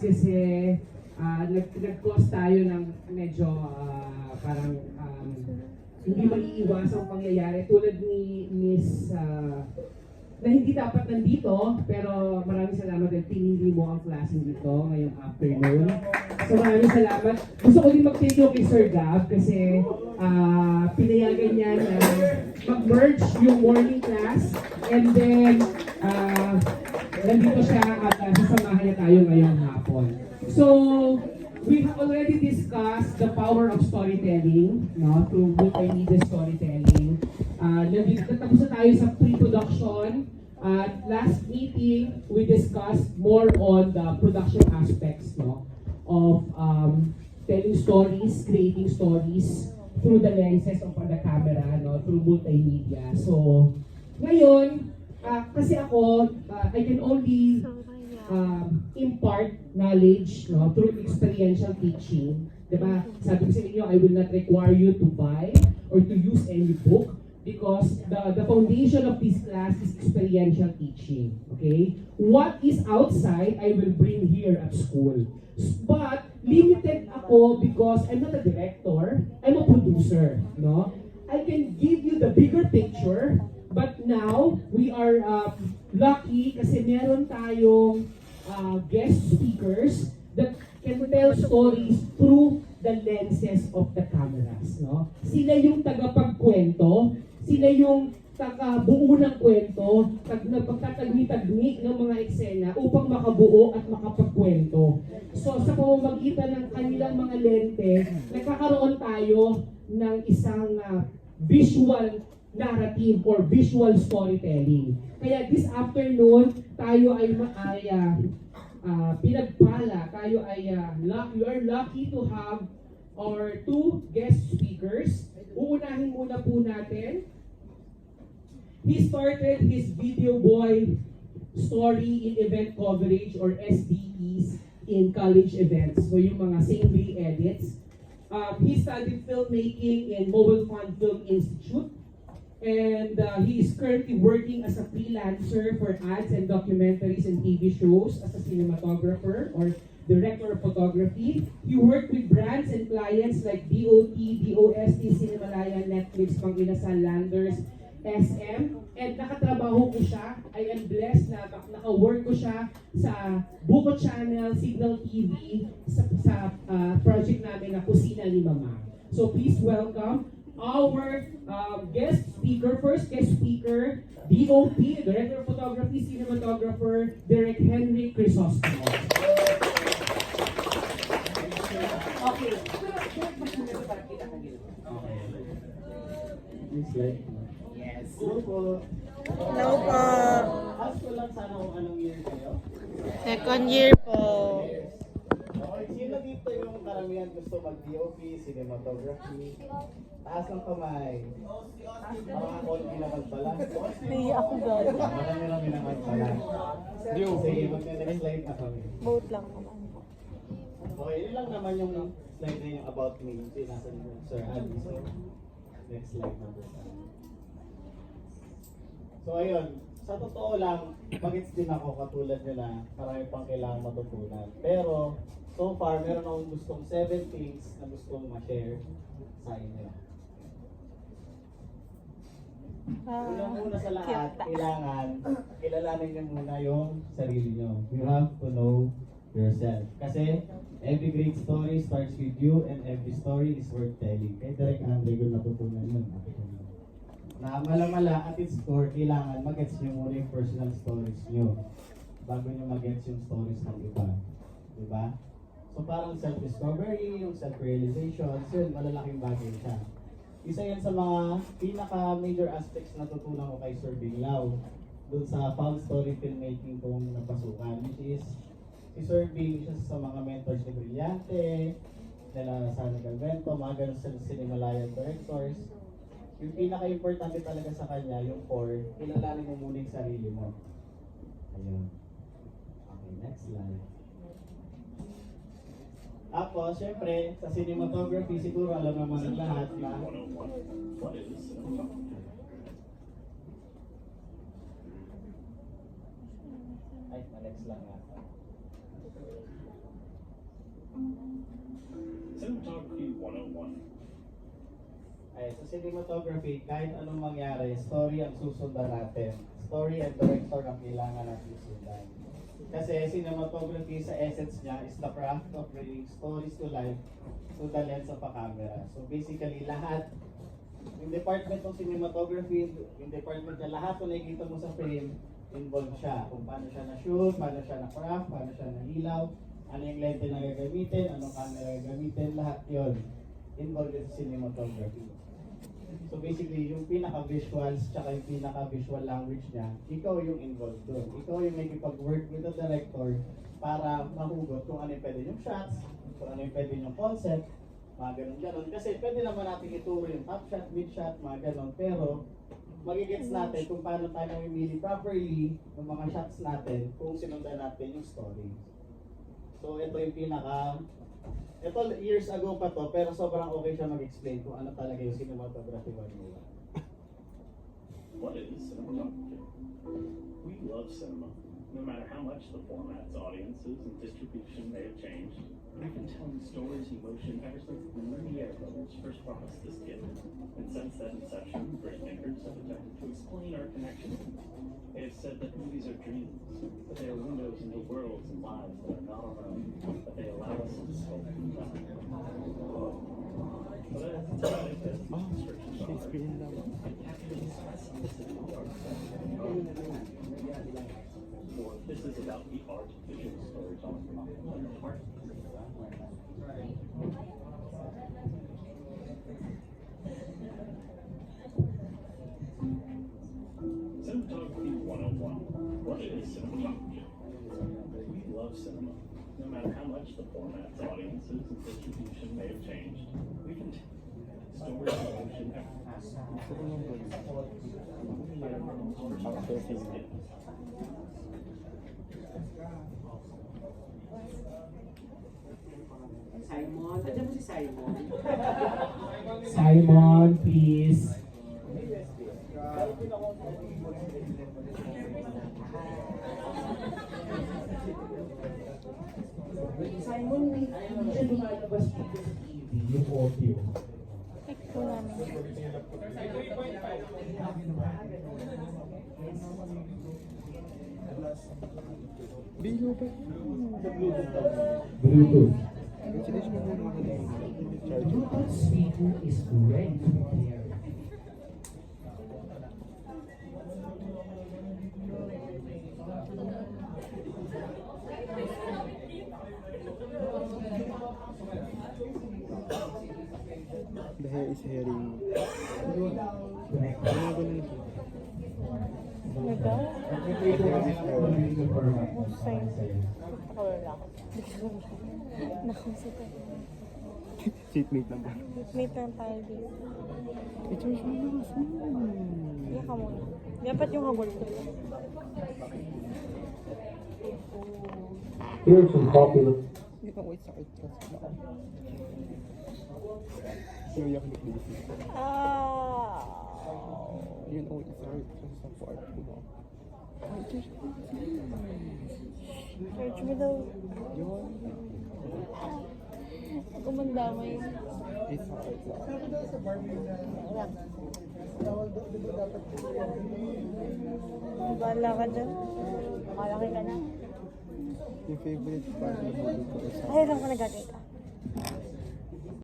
kasi nag-cause tayo ng medyo parang hindi maiiwasang pangyayari tulad ni Miss na hindi dapat nandito, pero maraming salamat dahil pinili mo ang klase dito ngayong afternoon. So maraming salamat. Gusto ko din mag-thank you kay Sir Gab kasi pinayagan niya na mag-merge yung morning class and then nandito siya at sasamahan niya tayo ngayong hapon. So, we have already discussed the power of storytelling, no, through multimedia storytelling. Natapos na tayo sa pre-production. Last meeting, we discussed more on the production aspects, no, of telling stories, creating stories through the lenses of the camera, no, through multimedia. So, ngayon, kasi ako, I can only impart knowledge, no, through experiential teaching. Diba? Sabi ko sa inyo, I will not require you to buy or to use any book because the foundation of this class is experiential teaching. Okay? What is outside, I will bring here at school. But limited ako because I'm not a director, I'm a producer. No? I can give you the bigger picture, but now we are lucky kasi meron tayong guest speakers that can tell stories through the lenses of the cameras. No? Sila yung tagapagkwento, sila yung buo ng kwento, nagpagtatagni-tagni ng mga eksena upang makabuo at makapagkwento. So sa pamamagitan ng kanilang mga lente, nagkakaroon tayo ng isang visual narrative or visual storytelling. Kaya this afternoon, tayo ay pinagpala, tayo ay we are lucky to have our two guest speakers. Uunahin muna po natin. He started his Video Boy story in event coverage or SDEs in college events. So yung mga same-day edits. He studied filmmaking in Mobile Fun Film Institute. And he is currently working as a freelancer for ads and documentaries and TV shows as a cinematographer or director of photography. He worked with brands and clients like DOT, DOST, Cinemalaya, Netflix, Pang-Inasal, Landers, SM. And nakatrabaho ko siya. I am blessed na naka-work ko siya sa Buko Channel, Signal TV, sa project namin na Kusina ni Mama. So please welcome our first guest speaker, DOP, Director of Photography, Cinematographer, Derek Henry Crisostomo. Okay. Yes. Hello po. Hello po. Ask ko lang sana kung anong year kayo. Second year po. Okay, sino dito yung karamihan gusto mag-DOP, cinematography? Taas ng kamay. Mga konti naman pala. Naiya ako doon. Marami naman pala. Sige, mag-next slide na kami. Vote lang naman. Okay, yun lang naman yung slide na yung about me. Nasa ni Sir Andy. So, next slide na po. So ayun, sa totoo lang, bagets din ako katulad nyo na marami pang kailangan matutunan. Pero, so far, meron akong gustong 7 things na gustong ma-share sa inyo. Una sa lahat, kailangan kilalanin nyo muna yung sarili nyo. You have to know yourself. Kasi, every great story starts with you and every story is worth telling. Kaya direct Andre ko natutunan yun. Na mala-mala at its core, kailangan mag-gets nyo muna yung personal stories nyo bago nyo mag-gets yung stories ng iba. Diba? So parang self-discovery, yung self-realization, yun, malalaking bagay siya. Isa yan sa mga pinaka-major aspects na tutunan ko kay Sir Binglao dun sa found story filmmaking kong napasukan, which is si Sir Bing, siya sa mga mentors ni Brillante, nila Sana Galvento, mga ganun sa Cinemalayan directors. Yung pinaka-importante talaga sa kanya, yung core, kilalanin mo muna yung sarili mo. Ayun. Okay, next slide. Tapos, syempre, sa cinematography, siguro alam naman ng lahat na next lang nga. Ay, sa cinematography, kahit anong mangyari, story ang susundan natin. Story and director ang kailangan natin sundan. Kasi cinematography sa essence niya is the craft of bringing stories to life through the lens of a camera. So basically, lahat, yung department ng cinematography, yung department na lahat kung nakikita mo sa frame, involved siya. Kung paano siya na-shoot, paano siya na-craft, paano siya na-ilaw, ano yung lente na gagamitin, anong camera gagamitin, lahat yon involved in cinematography. So basically, yung pinaka-visuals tsaka yung pinaka-visual language niya, ikaw yung involved doon. Ikaw yung makikipag-work with the director para mahugot kung ano yung pwede yung shots, kung ano yung pwede yung concept, mga ganun-ganun. Kasi pwede naman natin ituro yung top shot, mid shot, mga ganun. Pero magigets natin kung paano tayo mamimili properly ng mga shots natin kung sinundan natin yung story. So ito yung ito years ago pa to, pero sobrang okay siya mag-explain kung ano talaga yung cinematography 101. What is cinematography? We love cinema. No matter how much the formats, audiences, and distribution may have changed, we've been telling stories in motion ever since the Lumiere brothers first brought us this gift. And since that inception, great makers have attempted to explain our connection. They have said that movies are dreams, that they are windows into worlds and lives that are not our own, that they allow us to sculpt through time. But as a time that restrictions are, and captures the specificity of art. For this is about the art of visual storytelling, and the heart of Cinematography 101. What is cinematography? We love cinema. No matter how much the formats, audiences, and distribution may have changed, we can stories in motion Simon, nandiyan mo si Simon. Simon, please. Simon, hindi siya lumalabas dito sa TV, yung audio. Ito namin. Bluetooth. Bluetooth speaker is ready to be paired. The hair is hairing. Nagaw? Hussein. Ako lang. Nakusap ako. Seatmate lang ba? Meet lang tayo dito. I-charge mo na kasi. Iyak ka muna. Dapat yung habol ko. Here's some popular. Hindi ka wait sakit kasi na. Iyak ni Casey. Yun ang wait sakit kasi sa part ko ba. Ay, charge mo. Search mo daw. Yun. Ako mandamay. It's sakit lang. Bahala ka dyan. Malaki ka na. Yung favorite part na huli ko is Ay, lang ka nagagay ka.